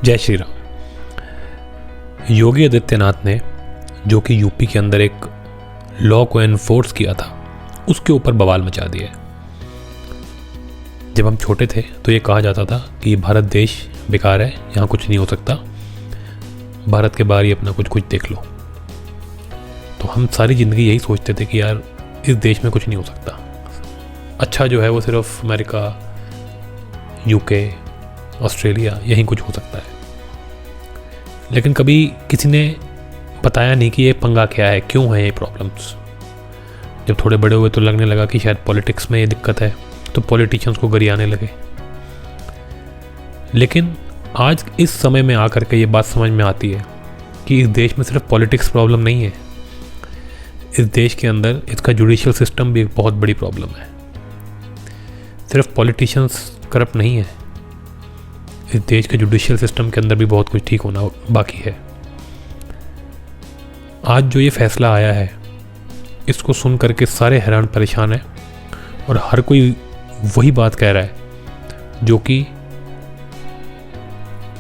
जय श्री राम। योगी आदित्यनाथ ने जो कि यूपी के अंदर एक लॉ को एनफोर्स किया था, उसके ऊपर बवाल मचा दिया है। जब हम छोटे थे तो ये कहा जाता था कि भारत देश बेकार है, यहाँ कुछ नहीं हो सकता, भारत के बाहर ही अपना कुछ देख लो। तो हम सारी ज़िंदगी यही सोचते थे कि यार इस देश में कुछ नहीं हो सकता, अच्छा जो है वो सिर्फ अमेरिका, यूके, ऑस्ट्रेलिया, यहीं कुछ हो सकता है। लेकिन कभी किसी ने बताया नहीं कि ये पंगा क्या है, क्यों है ये प्रॉब्लम्स। जब थोड़े बड़े हुए तो लगने लगा कि शायद पॉलिटिक्स में ये दिक्कत है, तो पॉलिटिशियंस को गरियाने लगे। लेकिन आज इस समय में आकर के ये बात समझ में आती है कि इस देश में सिर्फ पॉलिटिक्स प्रॉब्लम नहीं है, इस देश के अंदर इसका जुडिशियल सिस्टम भी एक बहुत बड़ी प्रॉब्लम है। सिर्फ पॉलिटिशियंस करप्ट नहीं है, इस देश के जुडिशियल सिस्टम के अंदर भी बहुत कुछ ठीक होना बाकी है। आज जो ये फैसला आया है, इसको सुन करके सारे हैरान परेशान हैं और हर कोई वही बात कह रहा है जो कि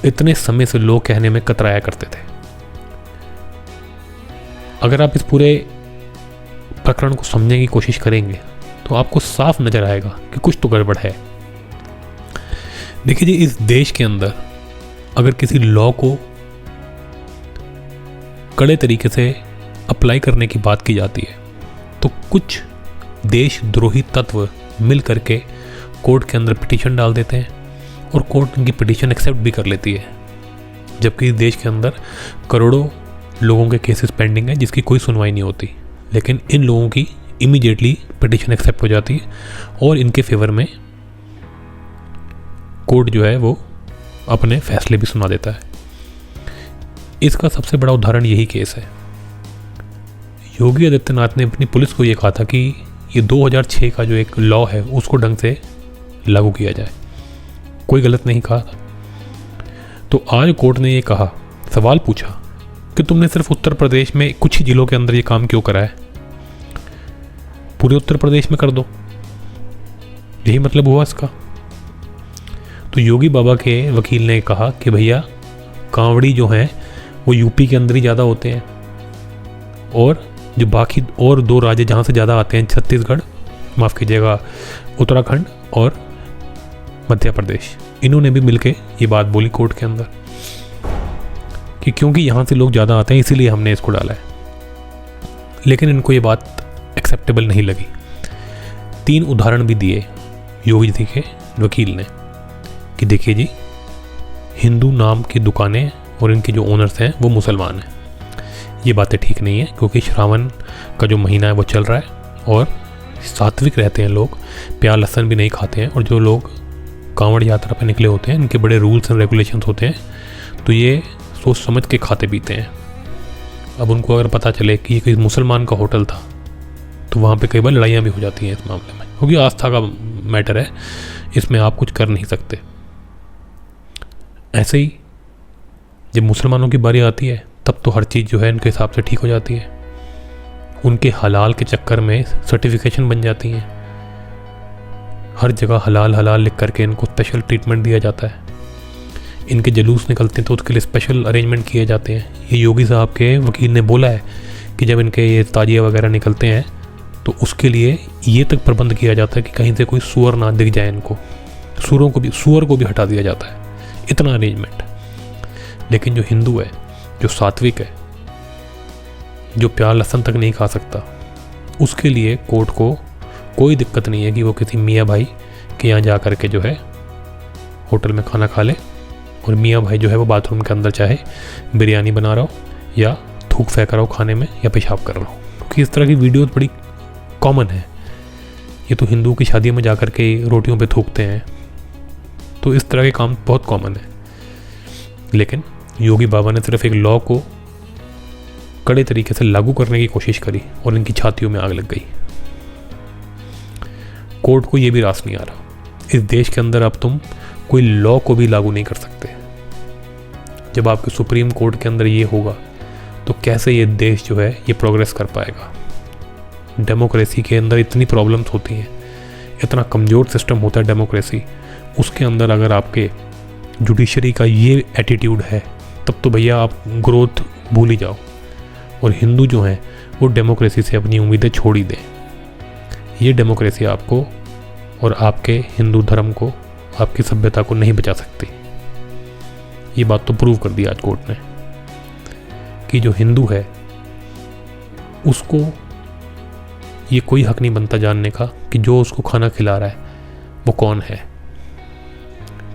इतने समय से लोग कहने में कतराया करते थे। अगर आप इस पूरे प्रकरण को समझने की कोशिश करेंगे तो आपको साफ नजर आएगा कि कुछ तो गड़बड़ है। देखिए जी, इस देश के अंदर अगर किसी लॉ को कड़े तरीके से अप्लाई करने की बात की जाती है तो कुछ देशद्रोही तत्व मिल करके कोर्ट के अंदर पिटीशन डाल देते हैं और कोर्ट उनकी पिटीशन एक्सेप्ट भी कर लेती है, जबकि इस देश के अंदर करोड़ों लोगों के केसेस पेंडिंग है जिसकी कोई सुनवाई नहीं होती। लेकिन इन लोगों की इमीडिएटली पिटीशन एक्सेप्ट हो जाती है और इनके फेवर में कोर्ट जो है वो अपने फैसले भी सुना देता है। इसका सबसे बड़ा उदाहरण यही केस है। योगी आदित्यनाथ ने अपनी पुलिस को ये कहा था कि ये 2006 का जो एक लॉ है उसको ढंग से लागू किया जाए, कोई गलत नहीं कहा। तो आज कोर्ट ने ये कहा, सवाल पूछा कि तुमने सिर्फ उत्तर प्रदेश में कुछ ही जिलों के अंदर ये काम क्यों करा है, पूरे उत्तर प्रदेश में कर दो, यही मतलब हुआ इसका। तो योगी बाबा के वकील ने कहा कि भैया कांवड़ी जो हैं वो यूपी के अंदर ही ज़्यादा होते हैं और जो बाकी और दो राज्य जहाँ से ज़्यादा आते हैं, छत्तीसगढ़, माफ़ कीजिएगा, उत्तराखंड और मध्य प्रदेश, इन्होंने भी मिलके ये बात बोली कोर्ट के अंदर कि क्योंकि यहाँ से लोग ज़्यादा आते हैं इसीलिए हमने इसको डाला है। लेकिन इनको ये बात एक्सेप्टेबल नहीं लगी। 3 उदाहरण भी दिए योगी जी के वकील ने कि देखिए जी, हिंदू नाम की दुकानें और इनके जो ओनर्स हैं वो मुसलमान हैं, ये बातें ठीक नहीं है क्योंकि श्रावण का जो महीना है वो चल रहा है और सात्विक रहते हैं लोग, प्याज लहसुन भी नहीं खाते हैं, और जो लोग कांवड़ यात्रा पर निकले होते हैं इनके बड़े रूल्स एंड रेगुलेशंस होते हैं, तो ये सोच समझ के खाते पीते हैं। अब उनको अगर पता चले कि ये कोई मुसलमान का होटल था तो वहाँ पे कई बार लड़ाइयाँ भी हो जाती हैं इस मामले में, क्योंकि आस्था का मैटर है, इसमें आप कुछ कर नहीं सकते। ऐसे ही जब मुसलमानों की बारी आती है तब तो हर चीज़ जो है इनके हिसाब से ठीक हो जाती है, उनके हलाल के चक्कर में सर्टिफिकेशन बन जाती हैं, हर जगह हलाल हलाल लिख करके इनको स्पेशल ट्रीटमेंट दिया जाता है, इनके जुलूस निकलते हैं तो उसके लिए स्पेशल अरेंजमेंट किए जाते हैं। ये योगी साहब के वकील ने बोला है कि जब इनके ये ताजिया वगैरह निकलते हैं तो उसके लिए ये तक प्रबंध किया जाता है कि कहीं से कोई सूअर ना दिख जाए, इनको सूअर को भी हटा दिया जाता है, इतना अरेंजमेंट। लेकिन जो हिंदू है, जो सात्विक है, जो प्याज लहसुन तक नहीं खा सकता, उसके लिए कोर्ट को कोई दिक्कत नहीं है कि वो किसी मियाँ भाई के यहाँ जा कर के जो है होटल में खाना खा ले और मियाँ भाई जो है वो बाथरूम के अंदर चाहे बिरयानी बना रहा हो या थूक फेंक रहा हो खाने में या पेशाब कर रहा हो, क्योंकि इस तरह की वीडियोस बड़ी कॉमन है। ये तो हिंदू की शादी में जा कर के रोटियों पे थूकते हैं, तो इस तरह के काम बहुत कॉमन है। लेकिन योगी बाबा ने सिर्फ एक लॉ को कड़े तरीके से लागू करने की कोशिश करी और इनकी छातियों में आग लग गई। कोर्ट को ये भी रास नहीं आ रहा, इस देश के अंदर अब तुम कोई लॉ को भी लागू नहीं कर सकते। जब आपके सुप्रीम कोर्ट के अंदर ये होगा तो कैसे ये देश जो है ये प्रोग्रेस कर पाएगा। डेमोक्रेसी के अंदर इतनी प्रॉब्लम्स होती हैं, इतना कमज़ोर सिस्टम होता है डेमोक्रेसी, उसके अंदर अगर आपके जुडिशरी का ये एटीट्यूड है, तब तो भैया आप ग्रोथ भूल ही जाओ। और हिंदू जो हैं वो डेमोक्रेसी से अपनी उम्मीदें छोड़ ही दें। ये डेमोक्रेसी आपको और आपके हिंदू धर्म को, आपकी सभ्यता को नहीं बचा सकती। ये बात तो प्रूव कर दी आज कोर्ट ने कि जो हिंदू है उसको ये कोई हक नहीं बनता जानने का कि जो उसको खाना खिला रहा है वो कौन है।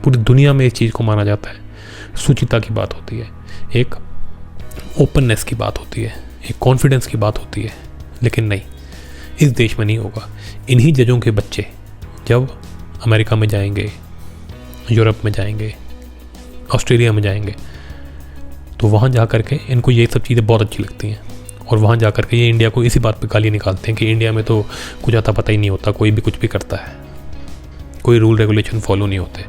पूरी दुनिया में इस चीज़ को माना जाता है। सुचिता की बात होती है, एक ओपननेस की बात होती है, एक कॉन्फिडेंस की बात होती है, लेकिन नहीं, इस देश में नहीं होगा। इन्हीं जजों के बच्चे जब अमेरिका में जाएंगे, यूरोप में जाएंगे, ऑस्ट्रेलिया में जाएंगे, तो वहाँ जा कर के इनको ये सब चीज़ें बहुत अच्छी लगती हैं। और वहाँ जा कर के ये इंडिया को इसी बात पे गाली निकालते हैं कि इंडिया में तो कुछ आता पता ही नहीं होता, कोई भी कुछ भी करता है, कोई रूल रेगुलेशन फॉलो नहीं होते।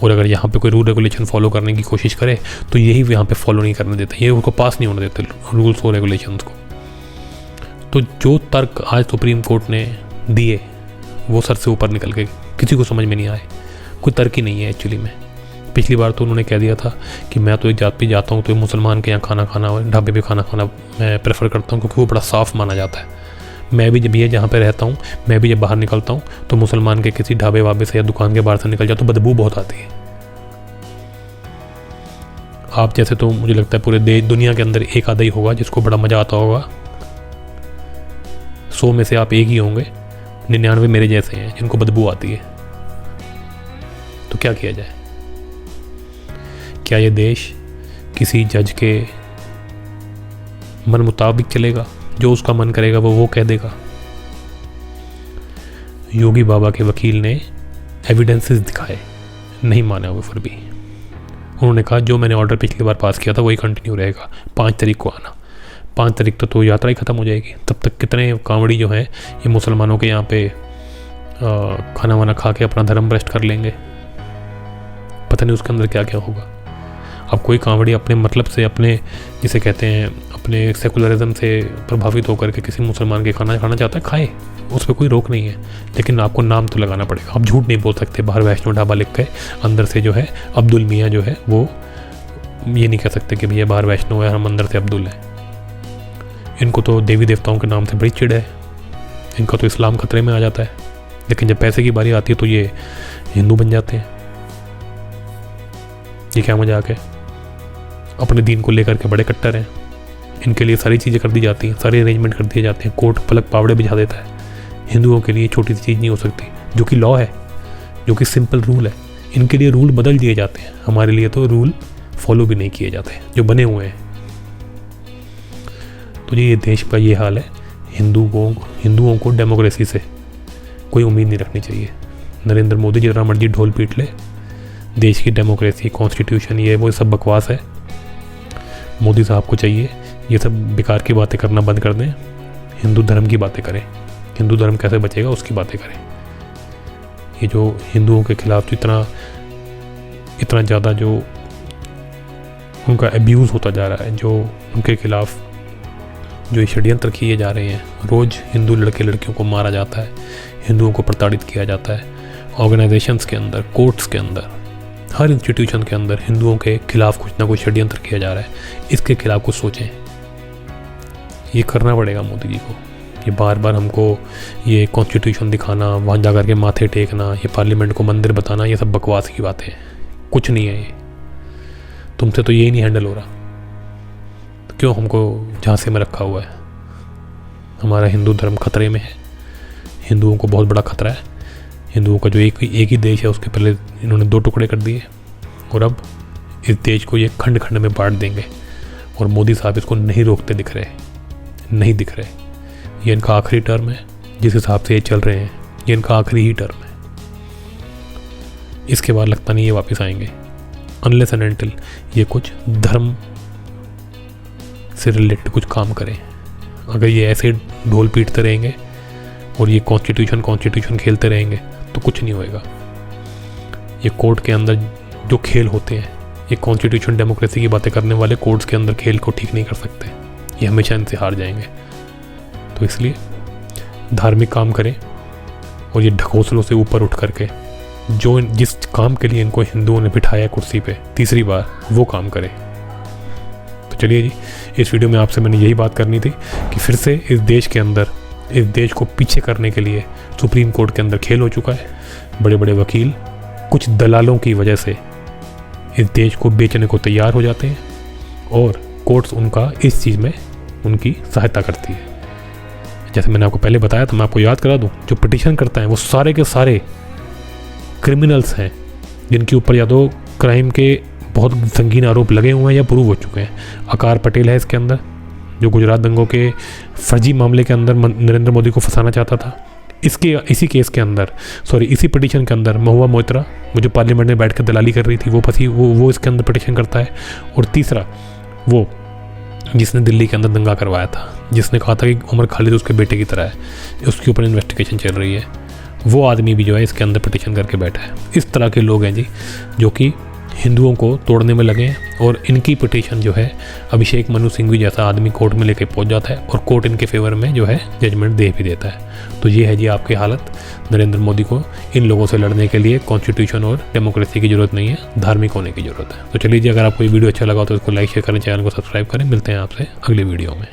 और अगर यहाँ पे कोई रूल रेगुलेशन फॉलो करने की कोशिश करे तो यही यहाँ पे फॉलो नहीं करने देते, ये उनको पास नहीं होने देते रूल्स और रेगुलेशंस को। तो जो तर्क आज सुप्रीम कोर्ट ने दिए वो सर से ऊपर निकल के किसी को समझ में नहीं आए। कोई तर्क ही नहीं है एक्चुअली में। पिछली बार तो उन्होंने कह दिया था कि मैं तो एक जात पे जाता हूँ तो मुसलमान के यहाँ खाना खाना, ढाबे पे खाना खाना मैं प्रेफर करता हूँ क्योंकि वो बड़ा साफ़ माना जाता है। मैं भी जब ये जहाँ पे रहता हूँ, मैं भी जब बाहर निकलता हूँ तो मुसलमान के किसी ढाबे वाबे से या दुकान के बाहर से निकल जाओ तो बदबू बहुत आती है। आप जैसे तो मुझे लगता है पूरे दुनिया के अंदर एक आधा ही होगा जिसको बड़ा मज़ा आता होगा। 100 में से आप एक ही होंगे, 99 मेरे जैसे हैं जिनको बदबू आती है। तो क्या किया जाए? क्या ये देश किसी जज के मन मुताबिक चलेगा? जो उसका मन करेगा वो कह देगा। योगी बाबा के वकील ने एविडेंसेस दिखाए, नहीं माना वो। फिर भी उन्होंने कहा जो मैंने ऑर्डर पिछली बार पास किया था वही कंटिन्यू रहेगा, 5 तारीख को आना। 5 तारीख तक तो यात्रा ही ख़त्म हो जाएगी। तब तक कितने कांवड़ी जो हैं ये मुसलमानों के यहाँ पे खाना वाना खा के अपना धर्म भ्रष्ट कर लेंगे। पता नहीं उसके अंदर क्या क्या होगा। अब कोई कांवड़ी अपने मतलब से, अपने जिसे कहते हैं अपने सेकुलरिज्म से प्रभावित होकर के किसी मुसलमान के खाना खाना चाहता है, खाए, उस पर कोई रोक नहीं है। लेकिन आपको नाम तो लगाना पड़ेगा। आप झूठ नहीं बोल सकते बाहर वैष्णो ढाबा लिख के, अंदर से जो है अब्दुल मियाँ जो है वो ये नहीं कह सकते कि भैया बाहर वैष्णो है, हम अंदर से अब्दुल हैं। इनको तो देवी देवताओं के नाम से बड़ी चिढ़ है, इनका तो इस्लाम खतरे में आ जाता है। लेकिन जब पैसे की बारी आती है तो ये हिंदू बन जाते हैं। ये क्या मजाक है? अपने दीन को लेकर के बड़े कट्टर हैं। इनके लिए सारी चीज़ें कर दी जाती हैं, सारे अरेंजमेंट कर दिए जाते हैं, कोर्ट पलक पावड़े बिछा देता है। हिंदुओं के लिए छोटी सी चीज़ नहीं हो सकती, जो कि लॉ है, जो कि सिंपल रूल है। इनके लिए रूल बदल दिए जाते हैं, हमारे लिए तो रूल फॉलो भी नहीं किए जाते जो बने हुए हैं। तो ये देश का ये हाल है। हिंदुओं को डेमोक्रेसी से कोई उम्मीद नहीं रखनी चाहिए। नरेंद्र मोदी जितना मर्जी ढोल पीट ले, देश की डेमोक्रेसी, कॉन्स्टिट्यूशन, ये वो सब बकवास है। मोदी साहब को चाहिए ये सब बेकार की बातें करना बंद कर दें, हिंदू धर्म की बातें करें। हिंदू धर्म कैसे बचेगा उसकी बातें करें। ये जो हिंदुओं के खिलाफ जो इतना ज़्यादा जो उनका एब्यूज़ होता जा रहा है, जो उनके खिलाफ जो षड्यंत्र किए जा रहे हैं, रोज़ हिंदू लड़के लड़कियों को मारा जाता है, हिंदुओं को प्रताड़ित किया जाता है, ऑर्गेनाइजेशंस के अंदर, कोर्ट्स के अंदर, हर इंस्टीट्यूशन के अंदर हिंदुओं के खिलाफ कुछ ना कुछ षड्यंत्र किया जा रहा है। इसके खिलाफ कुछ सोचें। ये करना पड़ेगा मोदी जी को। ये बार बार हमको ये कॉन्स्टिट्यूशन दिखाना, वहाँ जा कर के माथे टेकना, ये पार्लियामेंट को मंदिर बताना, ये सब बकवास की बातें हैं। कुछ नहीं है ये। तुमसे तो यही नहीं हैंडल हो रहा, तो क्यों हमको झांसे में रखा हुआ है? हमारा हिंदू धर्म खतरे में है, हिंदुओं को बहुत बड़ा खतरा है। हिंदुओं का जो एक ही देश है उसके पहले इन्होंने 2 टुकड़े कर दिए और अब इस देश को ये खंड खंड में बांट देंगे। और मोदी साहब इसको नहीं रोकते दिख रहे। ये इनका आखिरी टर्म है, जिस हिसाब से ये चल रहे हैं ये इनका आखिरी ही टर्म है। इसके बाद लगता नहीं ये वापस आएंगे, अनलेस एंड अनटिल ये कुछ धर्म से रिलेटेड कुछ काम करें। अगर ये ऐसे ढोल पीटते रहेंगे और ये कॉन्स्टिट्यूशन खेलते रहेंगे तो कुछ नहीं होएगा। ये कोर्ट के अंदर जो खेल होते हैं, ये कॉन्स्टिट्यूशन डेमोक्रेसी की बातें करने वाले कोर्ट्स के अंदर खेल को ठीक नहीं कर सकते। ये हमेशा इनसे हार जाएंगे। तो इसलिए धार्मिक काम करें और ये ढकोसलों से ऊपर उठ करके जो जिस काम के लिए इनको हिंदुओं ने बिठाया कुर्सी पे तीसरी बार, वो काम करे। तो चलिए जी, इस वीडियो में आपसे मैंने यही बात करनी थी कि फिर से इस देश के अंदर, इस देश को पीछे करने के लिए सुप्रीम कोर्ट के अंदर खेल हो चुका है। बड़े बड़े वकील कुछ दलालों की वजह से इस देश को बेचने को तैयार हो जाते हैं और कोर्ट्स उनका इस चीज़ में उनकी सहायता करती है। जैसे मैंने आपको पहले बताया था, मैं आपको याद करा दूं, जो पिटीशन करता है वो सारे के सारे क्रिमिनल्स हैं जिनके ऊपर या तो क्राइम के बहुत संगीन आरोप लगे हुए हैं या प्रूव हो चुके हैं। आकार पटेल है इसके अंदर, जो गुजरात दंगों के फर्जी मामले के अंदर नरेंद्र मोदी को फंसाना चाहता था। इसी केस के अंदर, इसी पिटीशन के अंदर महुआ मोइत्रा, वो जो पार्लियामेंट में बैठ कर दलाली कर रही थी, वो फंसी, वो इसके अंदर पिटीशन करता है। और तीसरा वो जिसने दिल्ली के अंदर दंगा करवाया था, जिसने कहा था कि उमर खालिद उसके बेटे की तरह है, उसके ऊपर इन्वेस्टिगेशन चल रही है, वो आदमी भी जो है इसके अंदर पिटीशन करके बैठा है। इस तरह के लोग हैं जी जो कि हिंदुओं को तोड़ने में लगे हैं, और इनकी पिटीशन जो है अभिषेक मनु सिंघवी जैसा आदमी कोर्ट में लेके पहुंच जाता है और कोर्ट इनके फेवर में जो है जजमेंट दे भी देता है। तो ये है जी आपकी हालत। नरेंद्र मोदी को इन लोगों से लड़ने के लिए कॉन्स्टिट्यूशन और डेमोक्रेसी की जरूरत नहीं है, धार्मिक होने की जरूरत है। तो चलिए जी, अगर आपको ये वीडियो अच्छा लगा तो इसको लाइक शेयर करें, चैनल को सब्सक्राइब करें। मिलते हैं आपसे अगली वीडियो में।